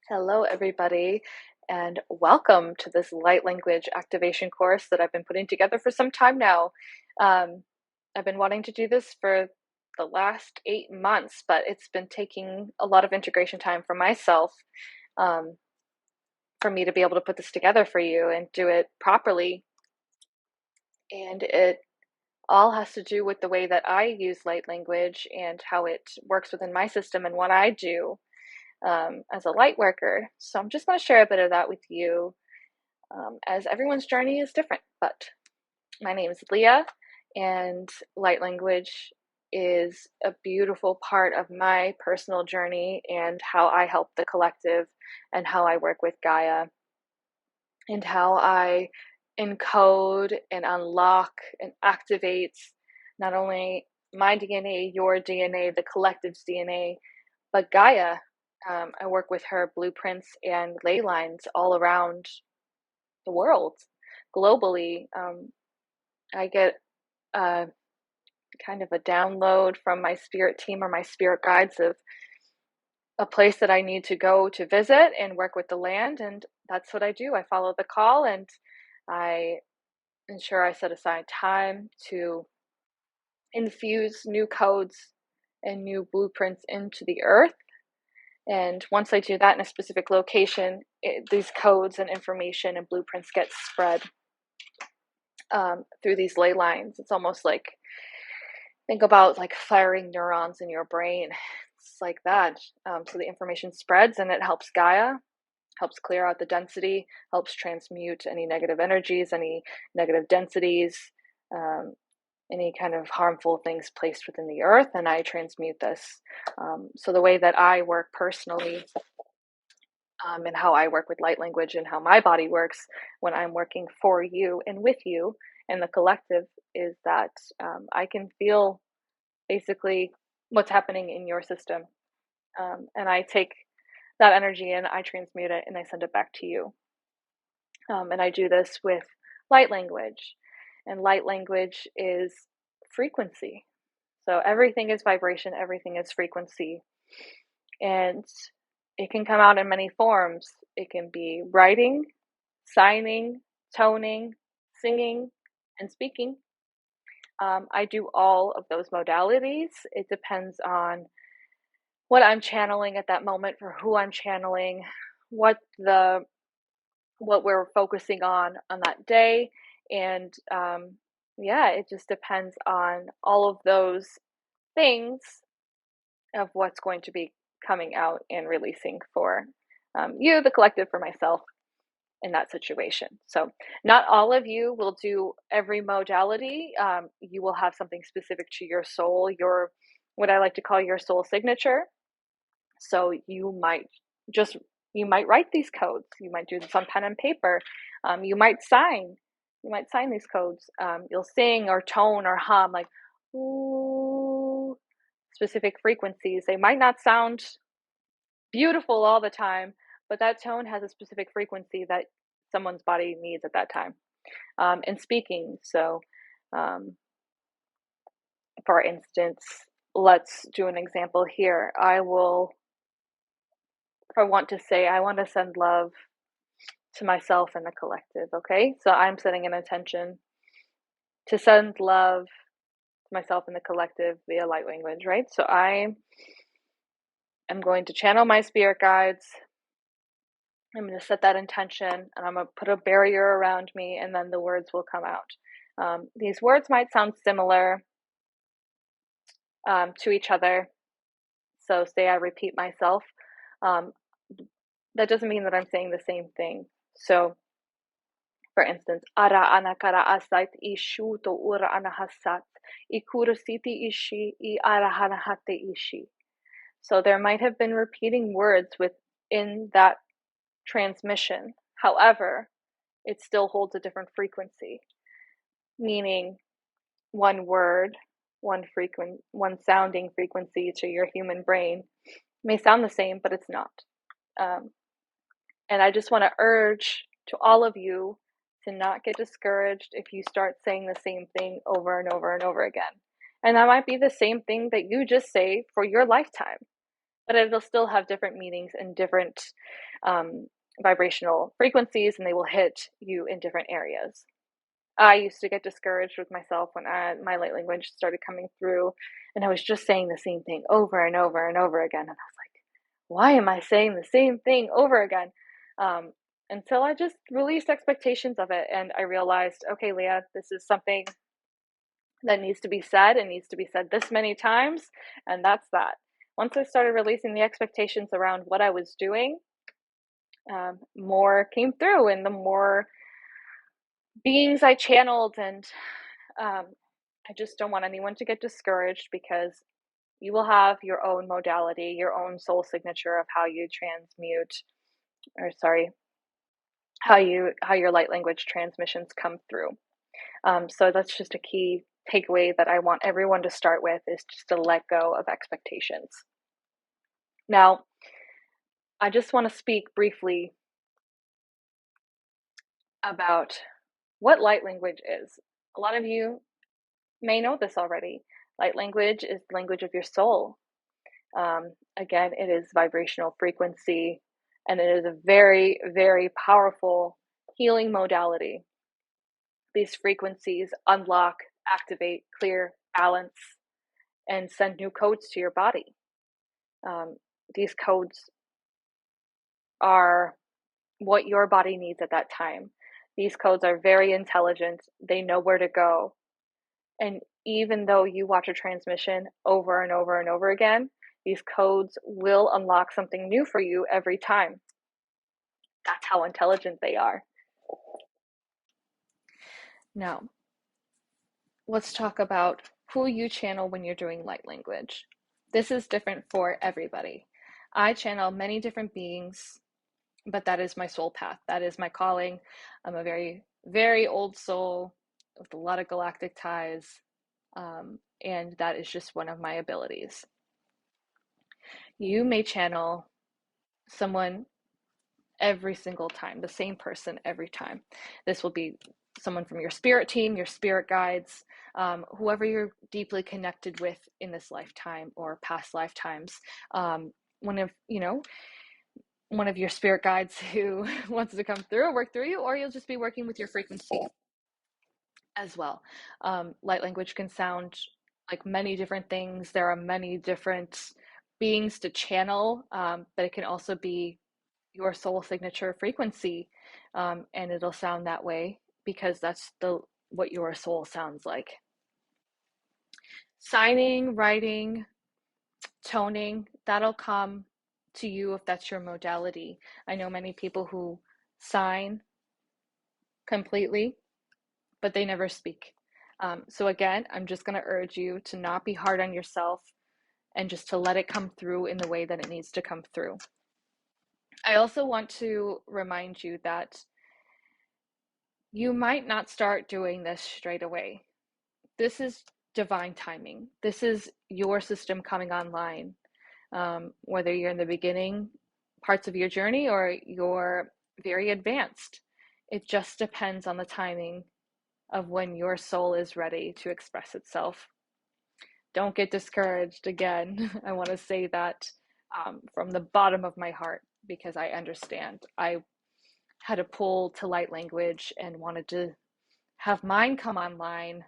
Hello, everybody, and welcome to this light language activation course that I've been putting together for some time now. Um, I've been wanting to do this for the last 8 months, but it's been taking a lot of integration time for myself um, for me to be able to put this together for you and do it properly. And it all has to do with the way that I use light language and how it works within my system and what I do as a light worker. So I'm just going to share a bit of that with you, as everyone's journey is different. But my name is Leah, and light language is a beautiful part of my personal journey and how I help the collective and how I work with Gaia and how I encode and unlock and activate not only my DNA, your DNA, the collective's DNA, but Gaia. I work with her blueprints and ley lines all around the world, globally. I get uh, kind of a download from my spirit team or my spirit guides of a place that I need to go to visit and work with the land. And that's what I do. I follow the call and I ensure I set aside time to infuse new codes and new blueprints into the earth. And once I do that in a specific location, these codes and information and blueprints get spread through these ley lines. It's almost like, think about like firing neurons in your brain. It's like that. So the information spreads and it helps Gaia, helps clear out the density, helps transmute any negative energies, any negative densities, any kind of harmful things placed within the earth, and I transmute this. So the way that I work personally, and how I work with light language and how my body works when I'm working for you and with you and the collective, is that I can feel basically what's happening in your system. And I take that energy and I transmute it and I send it back to you. And I do this with light language. And light language is frequency. So everything is vibration, everything is frequency. And it can come out in many forms. It can be writing, signing, toning, singing, and speaking. I do all of those modalities. It depends on what I'm channeling at that moment, for who I'm channeling, what we're focusing on that day, and yeah, it just depends on all of those things of what's going to be coming out and releasing for you, the collective, for myself in that situation. So not all of you will do every modality. You will have something specific to your soul, your, what I like to call your soul signature. So just you might write these codes. You might do this on pen and paper. You might sign. You might sign these codes. You'll sing or tone or hum like ooh, specific frequencies. They might not sound beautiful all the time, but that tone has a specific frequency that someone's body needs at that time. And speaking. So, for instance, let's do an example here. If I want to say, I want to send love to myself and the collective, okay? So I'm setting an intention to send love to myself and the collective via light language, right? So I am going to channel my spirit guides. I'm going to set that intention and I'm going to put a barrier around me, and then the words will come out. These words might sound similar to each other. So, say I repeat myself, um, that doesn't mean that I'm saying the same thing. So, for instance, ara anakara asait ishu to ura anahasat ikurasiti ishi I arahanahate ishi. So there might have been repeating words within that transmission. However, it still holds a different frequency, meaning one word, one sounding frequency to your human brain may sound the same, but it's not. And I just want to urge to all of you to not get discouraged if you start saying the same thing over and over and over again. And that might be the same thing that you just say for your lifetime. but it'll still have different meanings and different vibrational frequencies, and they will hit you in different areas. I used to get discouraged with myself when my light language started coming through, and I was just saying the same thing over and over and over again. And I was like, why am I saying the same thing over again? Until I just released expectations of it. And I realized, okay, Leah, this is something that needs to be said and needs to be said this many times. And that's that. Once I started releasing the expectations around what I was doing, more came through, and the more beings I channeled. And I just don't want anyone to get discouraged, because you will have your own modality, your own soul signature of how you transmute, or sorry, how your light language transmissions come through. So that's just a key takeaway that I want everyone to start with, is just to let go of expectations. Now, I just want to speak briefly about what light language is. A lot of you may know this already. Light language is the language of your soul. Again, it is vibrational frequency, and it is a very, very powerful healing modality. These frequencies unlock, activate, clear, balance, and send new codes to your body. These codes are what your body needs at that time. These codes are very intelligent. They know where to go. And even though you watch a transmission over and over and over again, these codes will unlock something new for you every time. That's how intelligent they are. Now, let's talk about who you channel when you're doing light language. This is different for everybody. I channel many different beings, but that is my soul path. That is my calling. I'm a very, very old soul with a lot of galactic ties, and that is just one of my abilities. You may channel someone every single time, the same person every time. This will be someone from your spirit team, your spirit guides, whoever you're deeply connected with in this lifetime or past lifetimes. One of your spirit guides who wants to come through or work through you, or you'll just be working with your frequency as well. Light language can sound like many different things. There are many different beings to channel, but it can also be your soul signature frequency, and it'll sound that way because that's what your soul sounds like. Signing, writing, toning, that'll come to you if that's your modality. I know many people who sign completely, but they never speak. So again, I'm just going to urge you to not be hard on yourself and just to let it come through in the way that it needs to come through. I also want to remind you that you might not start doing this straight away. This is divine timing. This is your system coming online. Whether you're in the beginning parts of your journey or you're very advanced, it just depends on the timing of when your soul is ready to express itself. Don't get discouraged. Again, I want to say that from the bottom of my heart, because I understand. I had a pull to light language and wanted to have mine come online,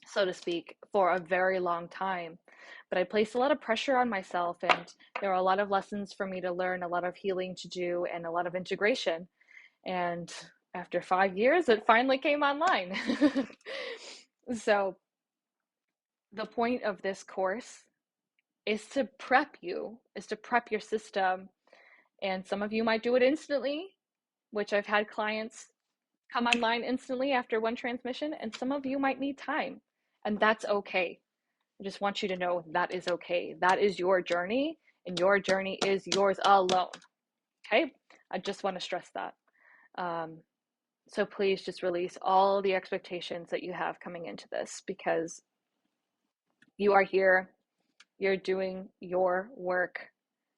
so to speak, for a very long time. But I placed a lot of pressure on myself, and there were a lot of lessons for me to learn, a lot of healing to do, and a lot of integration. And after 5 years, it finally came online. So the point of this course is to prep you, is to prep your system. And some of you might do it instantly, which I've had clients come online instantly after one transmission, and some of you might need time, and that's okay. I just want you to know that is okay. That is your journey, and your journey is yours alone. Okay? I just want to stress that. So please just release all the expectations that you have coming into this, because you are here, you're doing your work,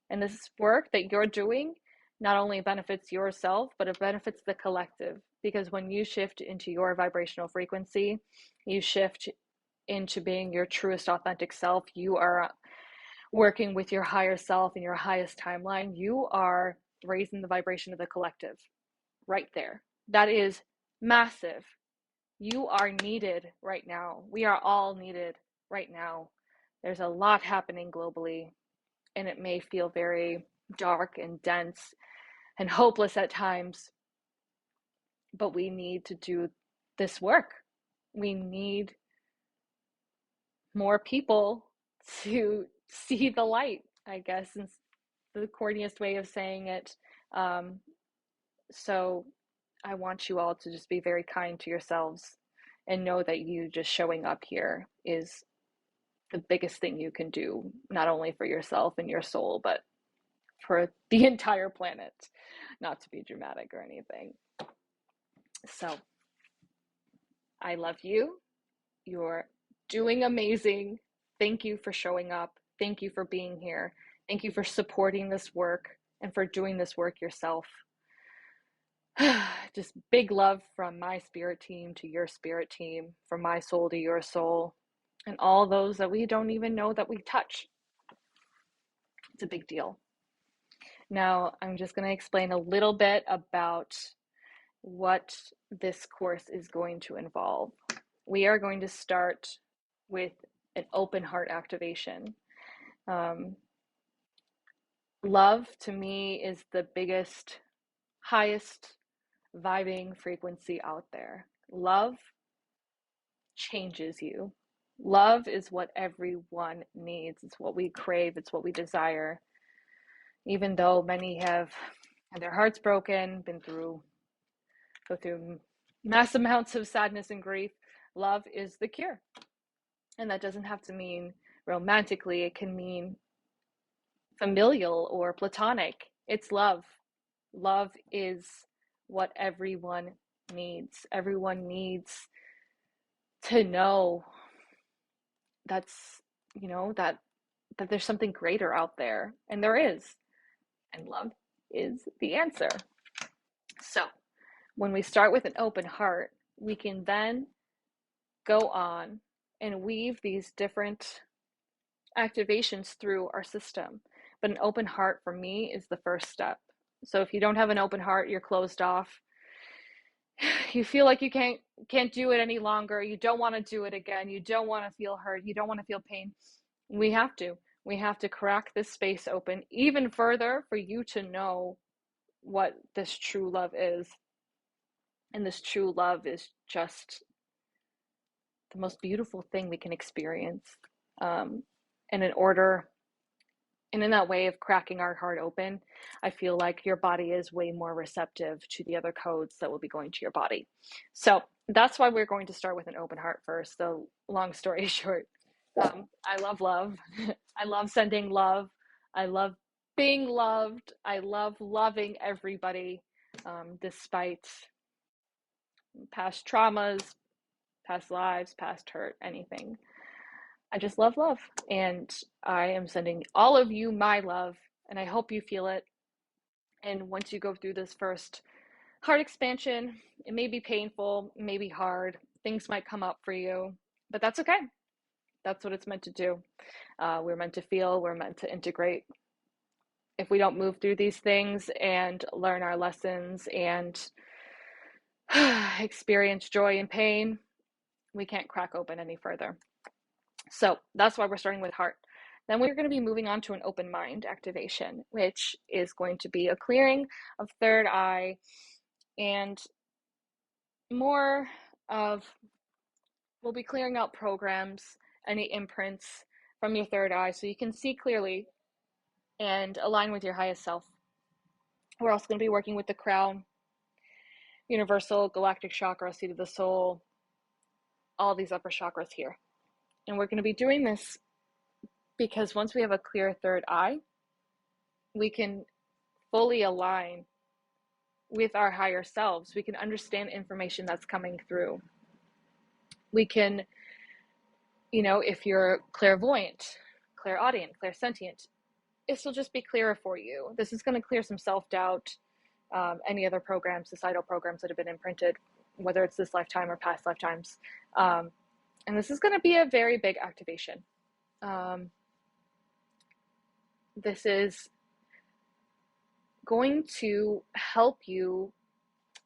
and this work that you're doing not only benefits yourself, but it benefits the collective, because when you shift into your vibrational frequency, you shift into being your truest authentic self. You are working with your higher self and your highest timeline, you are raising the vibration of the collective right there. That is massive. You are needed right now. We are all needed right now. There's a lot happening globally, and it may feel very dark and dense and hopeless at times, but we need to do this work. We need more people to see the light, I guess, is the corniest way of saying it. So I want you all to just be very kind to yourselves and know that you just showing up here is the biggest thing you can do, not only for yourself and your soul, but for the entire planet. Not to be dramatic or anything. So I love you. You're doing amazing. Thank you for showing up. Thank you for being here. Thank you for supporting this work and for doing this work yourself. Just big love from my spirit team to your spirit team, from my soul to your soul, and all those that we don't even know that we touch. It's a big deal. Now, I'm just going to explain a little bit about what this course is going to involve. We are going to start with an open heart activation. Love to me is the biggest, highest vibing frequency out there. Love changes you. Love is what everyone needs. It's what we crave. It's what we desire. Even though many have had their hearts broken, go through mass amounts of sadness and grief, love is the cure. And that doesn't have to mean romantically. It can mean familial or platonic. It's love. Love is what everyone needs. Everyone needs to know that's, that there's something greater out there, and there is. And love is the answer. So when we start with an open heart, we can then go on and weave these different activations through our system. But an open heart for me is the first step. So if you don't have an open heart, you're closed off. You feel like you can't do it any longer. You don't want to do it again. You don't want to feel hurt. You don't want to feel pain. We have to crack this space open even further for you to know what this true love is. And this true love is just the most beautiful thing we can experience. And in that way of cracking our heart open, I feel like your body is way more receptive to the other codes that will be going to your body. So that's why we're going to start with an open heart first. So long story short, I love love. I love sending love. I love being loved. I love loving everybody, despite past traumas, past lives, past hurt, anything. I just love love. And I am sending all of you my love, and I hope you feel it. And once you go through this first heart expansion, it may be painful, it may be hard, things might come up for you, but that's okay. That's what it's meant to do. We're meant to feel, we're meant to integrate. If we don't move through these things and learn our lessons and experience joy and pain, we can't crack open any further. So that's why we're starting with heart. Then we're going to be moving on to an open mind activation, which is going to be a clearing of third eye and more of, we'll be clearing out programs, any imprints from your third eye so you can see clearly and align with your highest self. We're also going to be working with the crown, universal, galactic chakra, seat of the soul, all these upper chakras here. And we're going to be doing this because once we have a clear third eye, we can fully align with our higher selves. We can understand information that's coming through. We can, if you're clairvoyant, clairaudient, clairsentient, this will just be clearer for you. This is going to clear some self-doubt, any other programs, societal programs that have been imprinted, whether it's this lifetime or past lifetimes. And this is going to be a very big activation. This is going to help you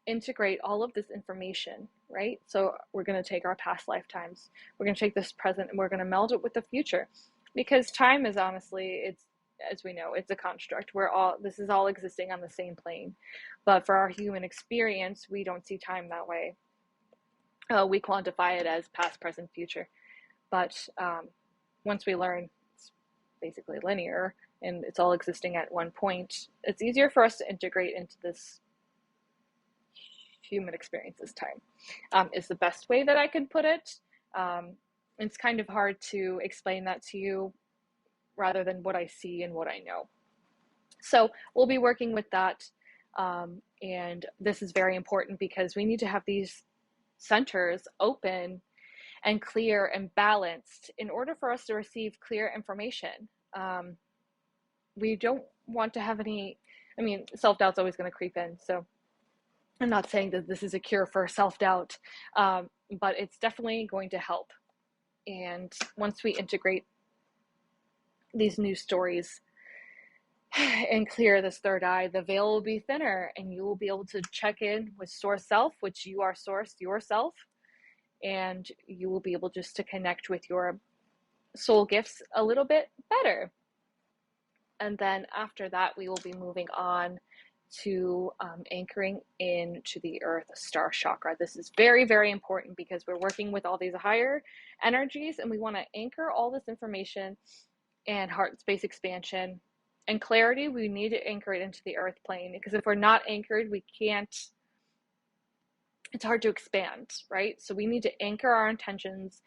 integrate all of this information, right? So we're going to take our past lifetimes, we're going to take this present, and we're going to meld it with the future, because time is honestly, it's, as we know, it's a construct. This is all existing on the same plane, but for our human experience, we don't see time that way. We quantify it as past, present, future, but once we learn it's basically linear and it's all existing at one point, it's easier for us to integrate into this human experience as time, is the best way that I could put it. It's kind of hard to explain that to you rather than what I see and what I know. So we'll be working with that. And this is very important because we need to have these centers open and clear and balanced in order for us to receive clear information. We don't want to have any, self-doubt's always going to creep in. So I'm not saying that this is a cure for self-doubt, but it's definitely going to help. And once we integrate these new stories and clear this third eye, the veil will be thinner and you will be able to check in with source self, which you are source yourself, and you will be able just to connect with your soul gifts a little bit better. And then after that, we will be moving on to anchoring into the earth star chakra. This is very, very important because we're working with all these higher energies and we want to anchor all this information and heart space expansion and clarity. We need to anchor it into the earth plane, because if we're not anchored, we can't, it's hard to expand, right? So we need to anchor our intentions,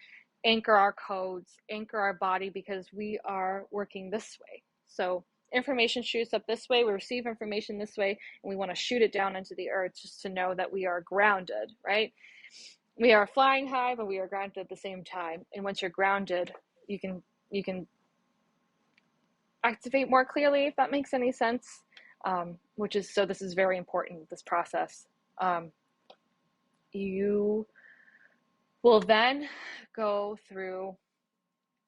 anchor our codes, anchor our body, because we are working this way. So information shoots up this way, we receive information this way, and we want to shoot it down into the earth just to know that we are grounded, right? We are flying high, but we are grounded at the same time. And once you're grounded, you can activate more clearly, if that makes any sense. This is very important, this process. You will then go through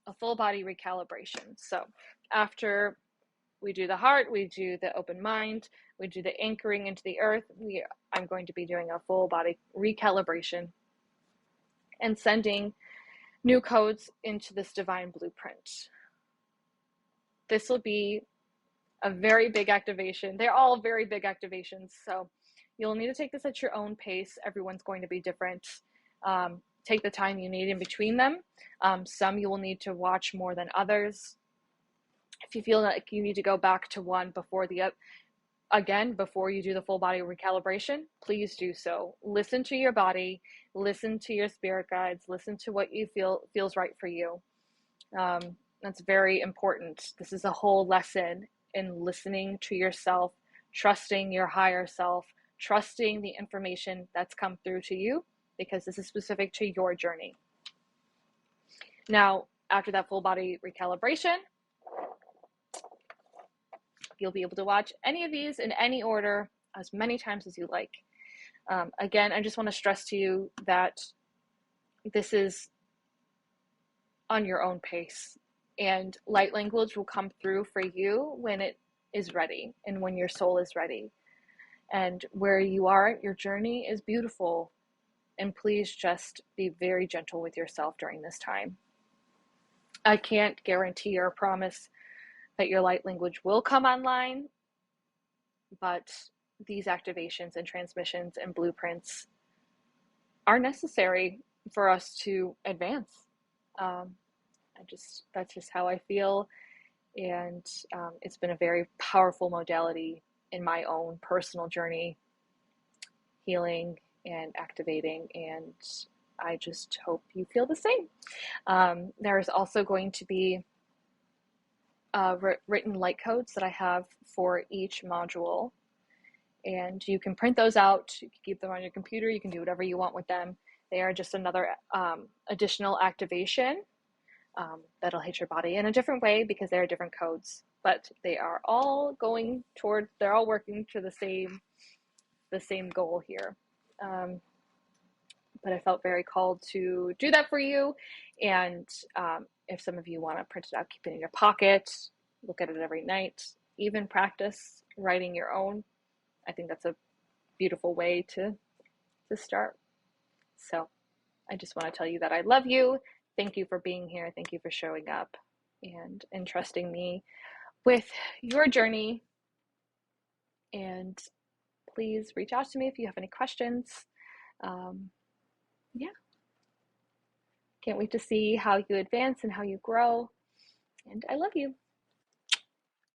a full body recalibration. So after we do the heart, we do the open mind, we do the anchoring into the earth, I'm going to be doing a full body recalibration and sending new codes into this divine blueprint. This will be a very big activation. They're all very big activations, so you'll need to take this at your own pace. Everyone's going to be different. Take the time you need in between them. Some you will need to watch more than others. If you feel like you need to go back to one before before you do the full body recalibration, please do so. Listen to your body, listen to your spirit guides, listen to what you feel feels right for you. That's very important. This is a whole lesson in listening to yourself, trusting your higher self, trusting the information that's come through to you, because this is specific to your journey. Now, after that full body recalibration, you'll be able to watch any of these in any order as many times as you like. Again, I just want to stress to you that this is on your own pace, and light language will come through for you when it is ready and when your soul is ready. And where you are, your journey is beautiful. And please just be very gentle with yourself during this time. I can't guarantee or promise that your light language will come online, but these activations and transmissions and blueprints are necessary for us to advance. That's just how I feel. And it's been a very powerful modality in my own personal journey, healing and activating, and I just hope you feel the same. There's also going to be written light codes that I have for each module, and you can print those out, you can keep them on your computer, you can do whatever you want with them. They are just another additional activation that'll hit your body in a different way, because they are different codes, but they are all they're all working to the same goal here. But I felt very called to do that for you. And if some of you want to print it out, keep it in your pocket, look at it every night, even practice writing your own. I think that's a beautiful way to start. So I just want to tell you that I love you. Thank you for being here. Thank you for showing up and entrusting me with your journey. And please reach out to me if you have any questions. Yeah, can't wait to see how you advance and how you grow. And I love you.